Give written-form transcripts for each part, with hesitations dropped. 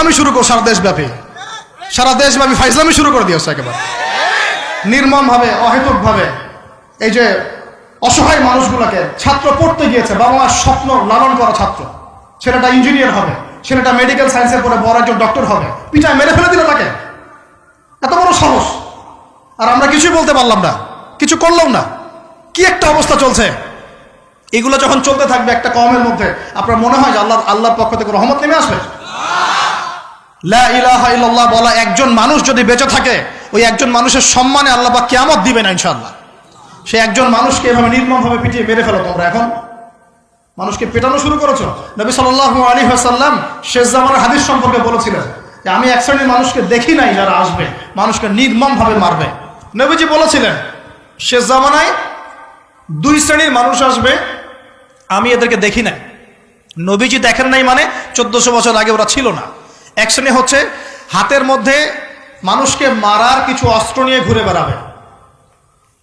ফাইজলামি শুরু করে সারা দেশব্যাপী ফাইজলামি শুরু করে দিয়েছে একেবারে নির্মমভাবে, অহেতুকভাবে। এই যে অসহায় মানুষগুলোকে, ছাত্র পড়তে গিয়েছে, বাবা মার স্বপ্ন লালন করা ছাত্র, ছেলেটা ইঞ্জিনিয়ার হবে, ছেলেটা মেডিকেল সায়েন্সের পরে বড় একজন ডক্টর হবে, পিটায় মেরে ফেলে দিল তাকে। এত বড় সাহস! আর আমরা কিছুই বলতে পারলাম না, কিছু করলাম না। কি একটা অবস্থা চলছে! এগুলো যখন চলতে থাকবে একটা কওমের মধ্যে, আপনার মনে হয় যে আল্লাহর পক্ষ থেকে রহমত নেমে আসবে? লা ইলাহা ইল্লাল্লাহ বলা একজন মানুষ যদি বেঁচে থাকে, ওই একজন মানুষের সম্মানে আল্লাহ পাক কিয়ামত দিবে না ইনশাআল্লাহ। সে একজন মানুষকে এভাবে নির্মমভাবে পিটিয়ে মেরে ফেলো তোমরা। এখন মানুষকে পেটানো শুরু করেছো। নবী সাল্লাল্লাহু আলাইহি ওয়াসাল্লাম শেষ জামানার হাদিস সম্পর্কে বলেছিলেন যে আমি এক শ্রেণীর মানুষকে দেখি নাই যারা আসবে মানুষকে নির্মমভাবে মারবে। নবীজি বলেছিলেন শেষ জামানায় দুই শ্রেণীর মানুষ আসবে, আমি এদেরকে দেখি নাই। নবীজি দেখেন নাই মানে 1400 বছর আগে ওরা ছিল না। এক শ্রেণী হচ্ছে হাতের মধ্যে মানুষকে মারার কিছু অস্ত্র নিয়ে ঘুরে বেড়াবে,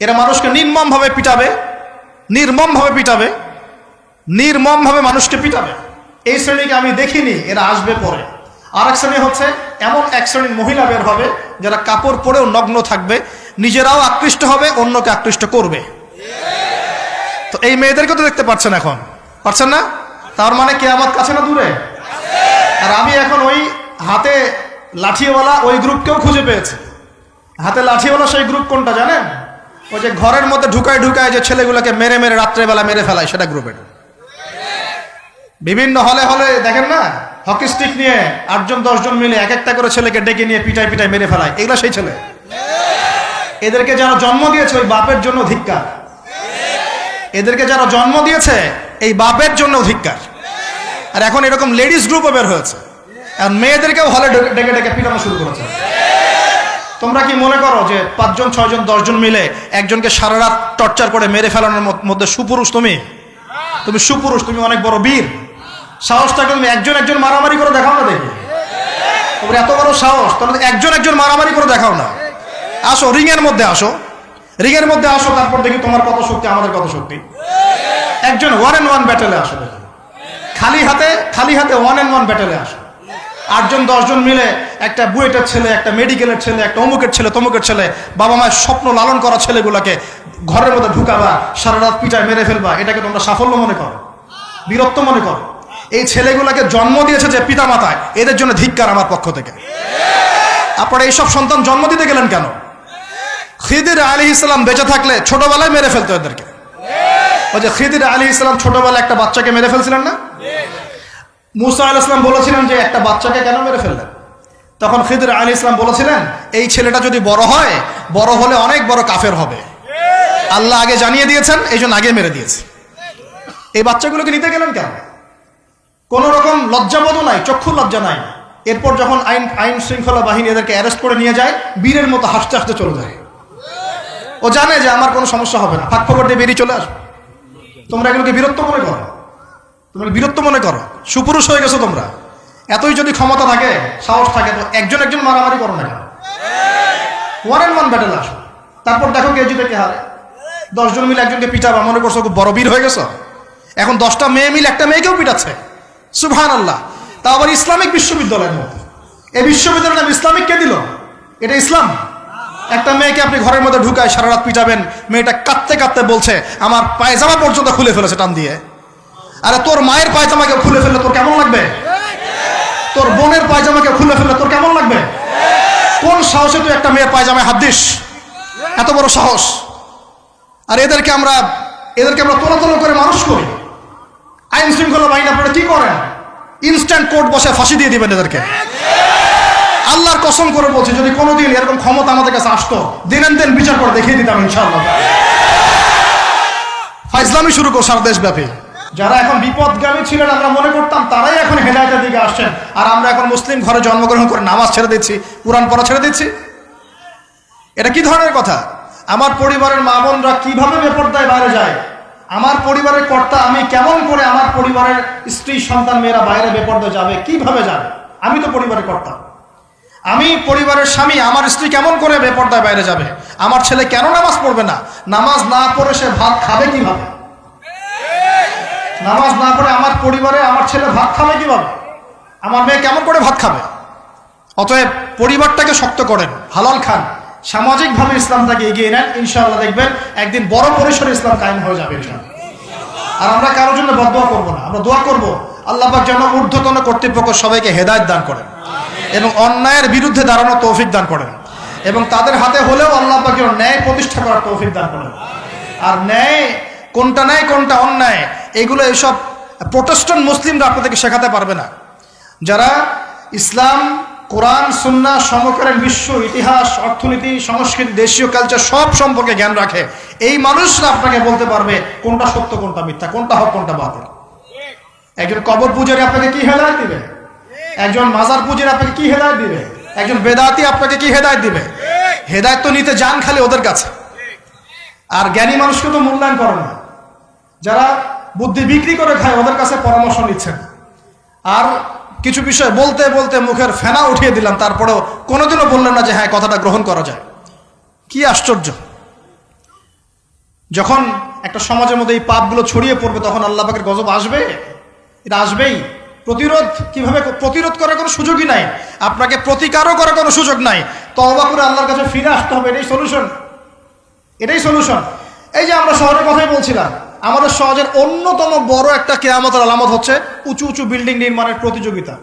এরা মানুষকে নির্মমভাবে পিটাবে, নির্মমভাবে মানুষকে পিটাবে। এই শ্রেণীকে আমি দেখিনি, এরা আসবে পরে। আর এক শ্রেণী হচ্ছে এমন এক শ্রেণীর মহিলা বের হবে যারা কাপড় পরেও নগ্ন থাকবে, নিজেরাও আকৃষ্ট হবে, অন্যকে আকৃষ্ট করবে। তো এই মেয়েদেরকে তো দেখতে পাচ্ছেন, এখন পাচ্ছেন না? তার মানে কিয়ামত কাছে না দূরে? আর আমি এখন ওই হাতে লাঠিওয়ালা ওই গ্রুপকেও খুঁজে পেয়েছি। হাতে লাঠিওয়ালা সেই গ্রুপ কোনটা জানেন? ওই যে ঘরের মধ্যে ঢুকায় যে ছেলেগুলোকে মেরে রাত্রেবেলা মেরে ফেলায়, সেটা গ্রুপের। বিভিন্ন হলে দেখেন না, হকি স্টিক নিয়ে 8জন 10জন মিলে এক একটা করে ছেলেকে ডেকে নিয়ে পিটায় মেরে ফেলায়, এগুলা সেই ছেলে। এদেরকে যারা জন্ম দিয়েছে ওই বাপের জন্য ধিক্কার, এদেরকে যারা জন্ম দিয়েছে এই বাপের জন্য ধিক্কার। আর এখন এরকম লেডিস গ্রুপও বের হয়েছে, এখন মেয়েদেরকেও হলে ডেকে পিটানো শুরু করেছে। তোমরা কি মনে করো যে 5জন 6জন 10জন মিলে একজনকে সারা রাত টর্চার করে মেরে ফেলানোর মধ্যে সুপুরুষ? তুমি সুপুরুষ, তুমি অনেক বড় বীর। সাহস থাকলে তুমি একজন মারামারি করে দেখাও না, দেখি তোমার এত বড় সাহস, তাহলে একজন মারামারি করে দেখাও না। আসো রিংয়ের মধ্যে আসো, তারপর দেখি তোমার কত শক্তি, আমাদের কত শক্তি। একজন 1-on-1 ব্যাটেলে আসো, দেখি খালি হাতে 1-on-1 ব্যাটেলে আসো। 8জন 10জন মিলে একটা বুয়েটের ছেলে, একটা মেডিকেলের ছেলে, একটা অমুকের ছেলে, তমুকের ছেলে, বাবা মায়ের স্বপ্ন লালন করা ছেলেগুলোকে ঘরের মধ্যে ঢুকাবা, সারা রাত পিটায় মেরে ফেলবা, এটাকে তোমরা সাফল্য মনে করো, বীরত্ব মনে করো? এই ছেলেগুলোকে জন্ম দিয়েছে যে পিতা মাতায়, এদের জন্য ধিক্কার আমার পক্ষ থেকে। আপনারা এইসব সন্তান জন্ম দিতে গেলেন কেন? খিদির আলাইহিস সালাম বেঁচে থাকলে ছোটবেলায় মেরে ফেলতো এদেরকে। ওই যে খিদির আলাইহিস সালাম ছোটবেলায় একটা বাচ্চাকে মেরে ফেলছিলেন না? মুসা আলাইহিস সালাম বলেছিলেন যে একটা বাচ্চাকে কেন মেরে ফেললেন? তখন খিদির আলাইহিস সালাম বলেছিলেন এই ছেলেটা যদি বড় হয়, বড় হলে অনেক বড় কাফের হবে। আল্লাহ আগে জানিয়ে দিয়েছেন, এই জন্য আগে মেরে দিয়েছে। এই বাচ্চাগুলোকে নিতে গেলেন কেন? কোন রকম লজ্জাবোধ নাই, চক্ষু লজ্জা নাই। এরপর যখন আইন শৃঙ্খলা বাহিনী এদেরকে অ্যারেস্ট করে নিয়ে যায়, বীরের মতো হাসতে হাসতে চলে যায়। ও জানে যে আমার কোনো সমস্যা হবে না, ফাঁক ফোকর দিয়ে বেরিয়ে চলে আসবে। তোমরা এগুলোকে বীরত্ব মনে করো, সুপুরুষ হয়ে গেছো তোমরা। এতই যদি ক্ষমতা থাকে, সাহস থাকে, তো একজন মারামারি করো না কেন? 1-on-1 ব্যাটেলে আসো, তারপর দেখো কে জিতে কে হারে। 10জন মিলে একজনকে পিটাবা, মনে করছো খুব বড় বীর হয়ে গেছো। এখন 10টা মেয়ে মিলে একটা মেয়েকেও পিটাচ্ছে, সুবহানাল্লাহ। তা আবার ইসলামিক বিশ্ববিদ্যালয়ের মধ্যে। এই বিশ্ববিদ্যালয়ের নাম ইসলামিক কে দিল? এটা ইসলাম? একটা মেয়েকে আপনি ঘরের মধ্যে ঢুকায় সারা রাত পিটাবেন, মেয়েটা কাঁদতে বলছে আমার পায়জামা পর্যন্ত খুলে ফেলেছে টান দিয়ে। আরে তোর মায়ের পায়জামাকে খুলে ফেললে তোর কেমন লাগবে? তোর বোনের পায়জামাকে খুলে ফেললে তোর কেমন লাগবে? কোন সাহসে তুই একটা মেয়ের পায়জামায় হাত দিস? এত বড় সাহস! আর এদেরকে আমরা তোলা করে মানুষ করি। আইন শৃঙ্খলা বাহিনী আপনারা কি করেন? ইনস্ট্যান্ট কোর্ট বসে ফাঁসি দিয়ে দিবেন এদেরকে। আল্লাহর কসম করে বলছি, যদি কোনোদিন এরকম ক্ষমতা আমাদের কাছে আসতো, দিন বিচার করে দেখিয়ে দিতাম ইনশাআল্লাহ। ফাইজলামি শুরু করো সারা দেশব্যাপী। যারা এখন বিপদগামী ছিলেন আমরা মনে করতাম, তারাই এখন হেদায়েতের দিকে আসছেন। আর আমরা এখন মুসলিম ঘরে জন্মগ্রহণ করে নামাজ ছেড়ে দিচ্ছি, কুরআন পড়া ছেড়ে দিচ্ছি। এটা কি ধরনের কথা? আমার পরিবারের মা বোনরা কিভাবে বেপরদায় বাইরে যায়? আমার পরিবারের কর্তা আমি কেমন করে আমার পরিবারের স্ত্রী সন্তান মেয়েরা বাইরে বেপরদায় যাবে? কিভাবে যাবে? আমি তো পরিবারের কর্তা, আমি পরিবারের স্বামী, আমার স্ত্রী কেমন করে বেপরদায় বাইরে যাবে? আমার ছেলে কেন নামাজ পড়বে না? নামাজ না পড়ে সে ভাত খাবে কিভাবে? নামাজ না পড়ে আমার পরিবারে আমার ছেলে ভাত খাবে কিভাবে? আমার মেয়ে কেমন করে ভাত খাবে? অতএব পরিবারটাকে শক্ত করেন, হালাল খান, সামাজিকভাবে ইসলামটাকে এগিয়ে নেন, ইনশাআল্লাহ দেখবেন একদিন বড় পরিসরে ইসলাম কায়েম হয়ে যাবে ইনশাআল্লাহ। আর আমরা কারোর জন্য বদদোয়া করব না, আমরা দোয়া করব আল্লাহ পাক যেন ঊর্ধ্বতন কর্তৃপক্ষ সবাইকে হেদায়েত দান করেন এবং অন্যায়ের বিরুদ্ধে দাঁড়ানোর তৌফিক দান করেন এবং তাদের হাতে হলেও আল্লাহ পাক যেন ন্যায় প্রতিষ্ঠা করার তৌফিক দান করেন। আর ন্যায় কোনটা ন্যায় কোনটা অন্যায় এগুলো এইসব প্রোটেস্ট্যান্ট মুসলিমরা আপনাদেরকে শেখাতে পারবে না। যারা ইসলাম, কোরআন, সুন্নাহ, সমকালীন বিশ্ব ইতিহাস, অর্থনীতি, সংস্কৃতি, দেশীয় কালচার সব সম্পর্কে জ্ঞান রাখে, এই মানুষরা আপনাকে বলতে পারবে কোনটা সত্য কোনটা মিথ্যা, কোনটা হক কোনটা বাতিল। একজন কবর পূজারী আপনাকে কি হেদায়েত দিবে? একজন মাজার পূজারী আপনাকে কি হেদায়েত দিবে? একজন বেদাতি আপনাকে কি হেদায়েত দিবে? হেদায়েত তো নিতে যান খালি ওদের কাছে। আর জ্ঞানী মানুষকে তো মূল্যায়ন করে না, যারা বুদ্ধি বিক্রি করে খায় ওদের কাছে পরামর্শ নিচ্ছেন। আর কিছু বিষয় বলতে বলতে মুখের ফেনা উঠিয়ে দিলাম, তারপরেও কোনোদিনও বললেন না যে হ্যাঁ কথাটা গ্রহণ করা যায়। কি আশ্চর্য! যখন একটা সমাজের মধ্যে এই পাপগুলো ছড়িয়ে পড়বে তখন আল্লাহ পাকের গজব আসবে, এটা আসবেই। প্রতিরোধ কিভাবে? প্রতিরোধ করার কোনো সুযোগই নাই, আপনাকে প্রতিকারও করার কোনো সুযোগ নাই। তওবা করে আল্লাহর কাছে ফিরে আসতে হবে, এটাই সলিউশন, এটাই সলিউশন। এই যে আমরা শহরের কথাই বলছিলাম, আমাদের সমাজের অন্যতম বড় একটা কিয়ামতের আলামত হচ্ছে উঁচু উঁচু বিল্ডিং নির্মাণের প্রতিযোগিতা।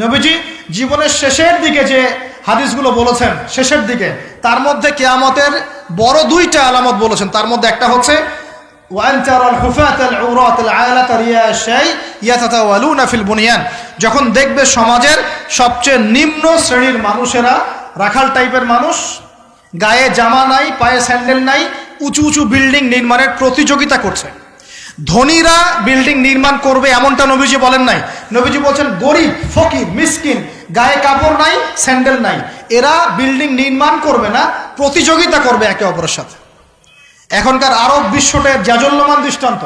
নবীজি জীবনের শেষের দিকে যে হাদিসগুলো বলেছেন, শেষের দিকে, তার মধ্যে কিয়ামতের বড় দুইটা আলামত বলেছেন। তার মধ্যে একটা হচ্ছে যখন দেখবে সমাজের সবচেয়ে নিম্ন শ্রেণীর মানুষেরা, রাখাল টাইপের মানুষ, গায়ে জামা নাই, পায়ে স্যান্ডেল নাই, উঁচু উঁচু বিল্ডিং নির্মাণের প্রতিযোগিতা করছে। ধনীরা বিল্ডিং নির্মাণ করবে এমনটা নবীজি বলেন নাই। নবীজি বলছেন গরিব, ফকির, মিসকিন, গায়ে কাপড় নাই, স্যান্ডেল নাই, এরা বিল্ডিং নির্মাণ করবে না, প্রতিযোগিতা করবে একে অপরের সাথে। এখনকার আরব বিশ্বটার জাজল্যমান দৃষ্টান্ত,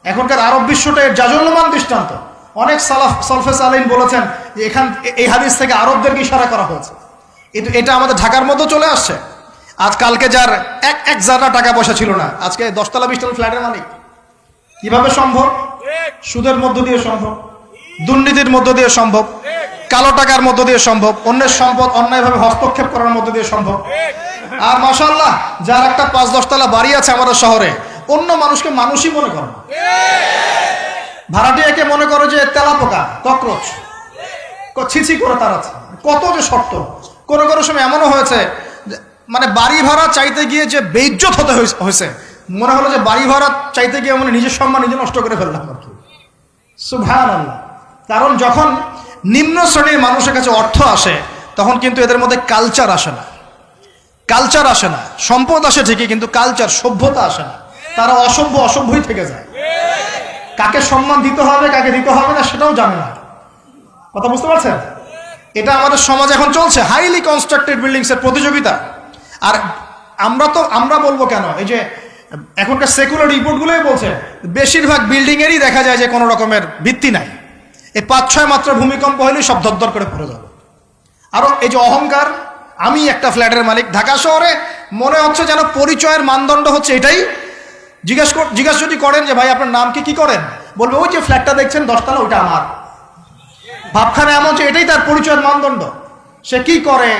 এখনকার আরব বিশ্বটার জাজল্যমান দৃষ্টান্ত। অনেক সলফে সালেহিন বলেছেন যে এই হাদিস থেকে আরবদেরকে ইশারা করা হয়েছে। এটা আমাদের ঢাকার মধ্যে চলে আসছে। আজকালকে যার এক জায়গা টাকা পয়সা ছিল না, আজকে 10 তলা 20 তলা ফ্ল্যাটের মালিক। কিভাবে সম্ভব? সুদের মধ্য দিয়ে সম্ভব, দুর্নীতির মধ্য দিয়ে সম্ভব, কালো টাকার মধ্য দিয়ে সম্ভব, অন্যের সম্পদ অন্যায়ভাবে হস্তক্ষেপ করার মধ্য দিয়ে সম্ভব। আর মাশাআল্লাহ, যার একটা 5-10 তলা বাড়ি আছে আমাদের শহরে, অন্য মানুষকে মানুষই মনে করে না, ভাড়াটিয়াকে মনে করে যে তেলাপোকা, ককরোচ, ছিছি করে তার আছে। কত যে শর্ত! কোনো কোনো সময় এমনও হয়েছে মানে বাড়ি ভাড়া চাইতে গিয়ে যে বেইজ্জত হতে হয়েছে, মনে হলো যে বাড়ি ভাড়া চাইতে গিয়ে মানে নিজের সম্মান নিজে নষ্ট করে ফেললাম আর কি। সুবহানাল্লাহ। কারণ যখন নিম্ন শ্রেণীর মানুষের কাছে অর্থ আসে তখন কিন্তু এদের মধ্যে কালচার আসে না, কালচার আসে না। সম্পদ আসে ঠিকই, কিন্তু কালচার, সভ্যতা আসে না। তারা অসভ্যই থেকে যায়। কাকে সম্মান দিতে হবে কাকে দিতে হবে না সেটাও জানে না। কথা বুঝতে পারছেন? এটা আমাদের সমাজ এখন চলছে, হাইলি কনস্ট্রাক্টেড বিল্ডিংস এর প্রতিযোগিতা। আর আমরা বলবো কেন, এই যে এখনকার সেকুলার রিপোর্টগুলোই বলছে বেশিরভাগ বিল্ডিং এরই দেখা যায় যে কোনো রকমের ভিত্তি নাই। এই 5-6 মাত্র ভূমিকম্প হলেই সব ধরধর করে পড়ে যাবে। আরো এই যে অহংকার, আমি একটা ফ্ল্যাটের মালিক। ঢাকা শহরে মনে হচ্ছে যেন পরিচয়ের মানদণ্ড হচ্ছে এটাই। জিজ্ঞাসা যদি করেন যে ভাই আপনার নাম কি করেন, বলবে ওই যে ফ্ল্যাটটা দেখছেন 10 তলা, ওইটা আমার। ভাবখানা এমন যে এটাই তার পরিচয়ের মানদণ্ড। সে কি করে,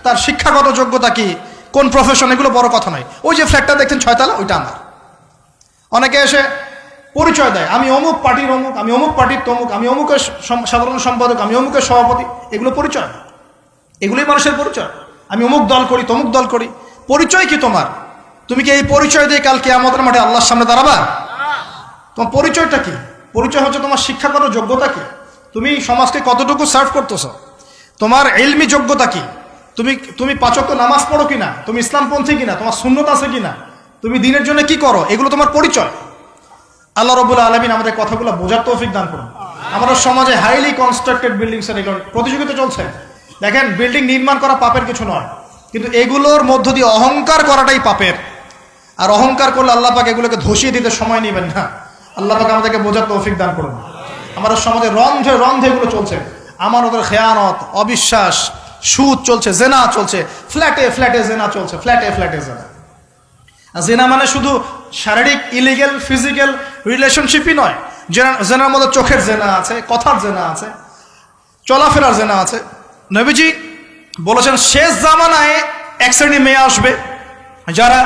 তার শিক্ষাগত যোগ্যতা কি, কোন প্রফেশন, এগুলো বড় কথা নয়। ওই যে ফ্ল্যাটটা দেখছেন 6 তলা, ওইটা আমার। অনেকে এসে পরিচয় দেয়, আমি অমুক পার্টির অমুক, আমি অমুক পার্টির তমুক, আমি অমুকের সাধারণ সম্পাদক, আমি অমুকের সভাপতি। এগুলো পরিচয়, এগুলোই মানুষের পরিচয়। আমি অমুক দল করি, তমুক দল করি। পরিচয় কি তোমার? তুমি কি এই পরিচয় দিয়ে কাল কিয়ামতের মাঠে আল্লাহর সামনে দাঁড়াবা? তোমার পরিচয়টা কি? পরিচয় হচ্ছে তোমার শিক্ষাগত যোগ্যতা কি, তুমি সমাজকে কতটুকু সার্ভ করতেছো, তোমার ইলমি যোগ্যতা কি, তুমি 5 ওয়াক্ত নামাজ পড়ো কিনা, তুমি ইসলামপন্থী কিনা, তোমার সুন্নত আছে কিনা, তুমি দিনের জন্য কি করো, এগুলো তোমার পরিচয়। আল্লাহ রাব্বুল আলামিন আমাদের কথাগুলো বোঝার তৌফিক দান করুন। আমাদের সমাজে হাইলি কনস্ট্রাক্টেড বিল্ডিংস এর প্রতিযোগিতা চলছে। দেখেন, বিল্ডিং নির্মাণ করা পাপের কিছু নয়, কিন্তু এগুলোর মধ্য দিয়ে অহংকার করাটাই পাপের। আর অহংকার করলে আল্লাহ পাক এগুলোকে ধসিয়ে দিতে সময় নেবেন না। আল্লাহ পাক আমাদেরকে বোঝার তৌফিক দান করুন। আমাদের সমাজে রন্ধে রন্ধে এগুলো চলছে। আমাদের খেয়ানত, অবিশ্বাস, সুদ চলছে, জেনা চলছে, ফ্ল্যাটে ফ্ল্যাটে জেনা চলছে, ফ্ল্যাটে ফ্ল্যাটে জেনা। জেনা মানে শুধু শারীরিক ইলিগেল ফিজিক্যাল রিলেশনশিপই নয়, জেনার মধ্যে চোখের জেনা আছে, কথার জেনা আছে। চলাফেরার জেনা আছে। নবীজি বলেছেন শেষ জামানায় এক শ্রেণী মেয়ে আসবে যারা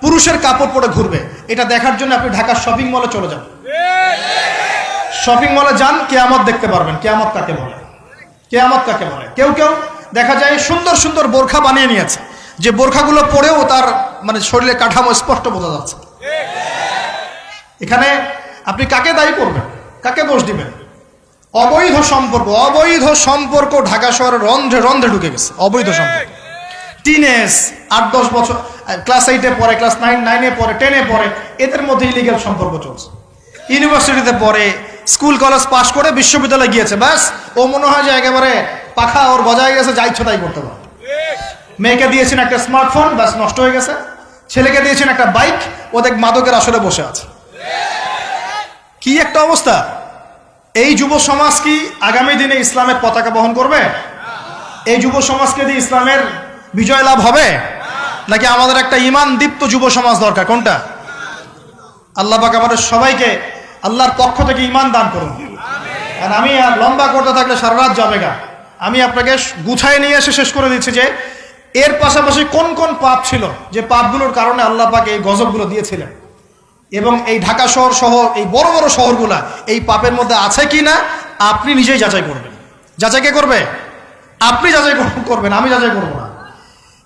পুরুষের কাপড় পরে ঘুরবে। এটা দেখার জন্য আপনি ঢাকার শপিং মলে চলে যান, শপিং মলে যান, কেয়ামত দেখতে পারবেন। কেয়ামত কাকে বলে? কেয়ামত কাকে বলে? কেউ কেউ দেখা যায় সুন্দর সুন্দর বোরখা বানিয়ে নিয়েছে, যে বোরখাগুলো পরেও তার মানে শরীরের কাঠামো স্পষ্ট বোঝা যাচ্ছে। এখানে আপনি কাকে দায়ী করবেন, কাকে দোষ দিবেন? অবৈধ সম্পর্ক, অবৈধ সম্পর্ক ঢাকা শহরের রন্ধ্রে রন্ধ্রে ঢুকে গেছে। অবৈধ সম্পর্ক, টিনেজ 8-10 বছর, ক্লাস 8-এ পড়ে, ক্লাস 9-9-এ পড়ে, 10-এ পড়ে, এদের মধ্যে ইলিগাল সম্পর্ক চলছে। ইউনিভার্সিটিতে পড়ে, স্কুল কলেজ পাশ করে বিশ্ববিদ্যালয়ে গিয়েছে, ব্যাস ও মনে হয় যে একেবারে পাখা ওর গজায় গেছে, যা ইচ্ছা তাই করতে পারে। মেয়েকে দিয়েছেন একটা স্মার্টফোন, ব্যাস নষ্ট হয়ে গেছে। ছেলেকে দিয়েছেন একটা বাইক, ও দেখ মাদকের আসরে বসে আছে। কি একটা অবস্থা! এই যুব সমাজ কি আগামী দিনে ইসলামের পতাকা বহন করবে? এই যুব সমাজকে দিয়ে ইসলামের বিজয় লাভ হবে? নাকি আমাদের একটা ঈমান দীপ্ত যুব সমাজ দরকার? কোনটা? আল্লাহ পাক আমাদের সবাইকে আল্লাহর পক্ষ থেকে ঈমান দান করুন। আর আমি আর লম্বা করতে থাকলে সারা রাত যাবে গা। আমি আপনাকে গুছায় নিয়ে এসে শেষ করে দিচ্ছি যে এর পাশাপাশি কোন কোন পাপ ছিল, যে পাপগুলোর কারণে আল্লাহ পাক এই গজবগুলো দিয়েছিলেন, এবং এই ঢাকা শহর সহ এই বড় বড় শহরগুলা এই পাপের মধ্যে আছে কি না আপনি নিজেই যাচাই করবেন। যাচাই কে করবে? আপনি যাচাই করবেন, আমি যাচাই করব না।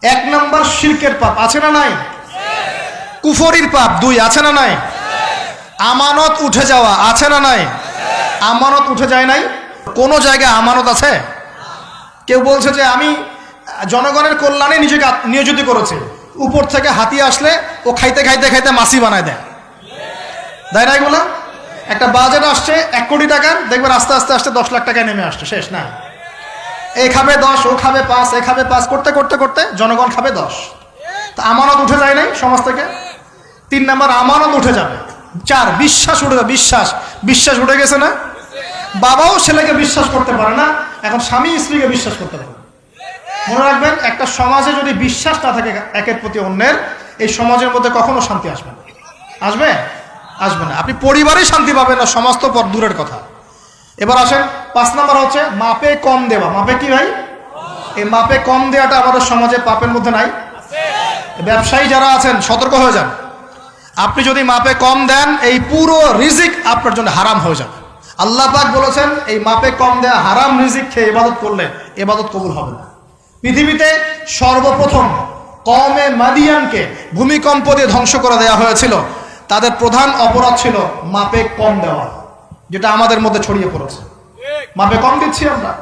1 নম্বর শিরকের পাপ আছে না নাই? কুফরির পাপ 2 আছে না নাই? আমানত উঠে যাওয়া আছে না নাই? আমানত উঠে যায় নাই? কোন জায়গায় আমানত আছে? কেউ বলছে যে আমি জনগণের কল্যাণে নিজেকে নিয়োজিত করেছি, উপর থেকে হাতি আসলে ও খাইতে খাইতে খাইতে মাসি বানায় দেয়, তাই না? এগুলো একটা বাজেট আসছে 1 কোটি টাকার, দেখবেন আস্তে আস্তে আস্তে 10 লাখ টাকায় নেমে আসছে, শেষ না? এ খাবে 10, ও খাবে 5, এ খাবে 5 করতে করতে করতে জনগণ খাবে 10। তা আমানত উঠে যায় নাই সমাজ থেকে? 3 নম্বর আমানত উঠে যাবে। 4 বিশ্বাস উঠে যাবে। বিশ্বাস উঠে গেছে না? বাবাও ছেলেকে বিশ্বাস করতে পারে না, এখন স্বামী স্ত্রীকে বিশ্বাস করতে পারে। মনে রাখবেন, একটা সমাজে যদি বিশ্বাস না থাকে একের প্রতি অন্যের, এই সমাজের মধ্যে কখনো শান্তি আসবে না। আসবে? আসবে না। আপনি পরিবারে শান্তি পাবেন না, সমাজ তো দূরের কথা। এবার আসেন 5 নম্বর হচ্ছে মাপে কম দেওয়া। মাপে কি ভাই? এই মাপে কম দেওয়াটা আমাদের সমাজে পাপের মধ্যে নাই? ব্যবসায়ী যারা আছেন সতর্ক হয়ে যান। আপনি যদি মাপে কম দেন, এই পুরো রিজিক আপনার জন্য হারাম হয়ে যাবে। আল্লাহ পাক বলেছেন এই মাপে কম দেয়া হারাম রিজিক খেয়ে ইবাদত করলে ইবাদত কবুল হবে না। পৃথিবীতে সর্বপ্রথম কওমে মাদিয়ানকে ভূমিকম্প দিয়ে ধ্বংস করে দেওয়া হয়েছিল। তাদের প্রধান অপরাধ ছিল মাপে কম দেওয়া, যেটা আমাদের মধ্যে ছড়িয়ে পড়েছে। মাপে কম দিচ্ছি আমরা।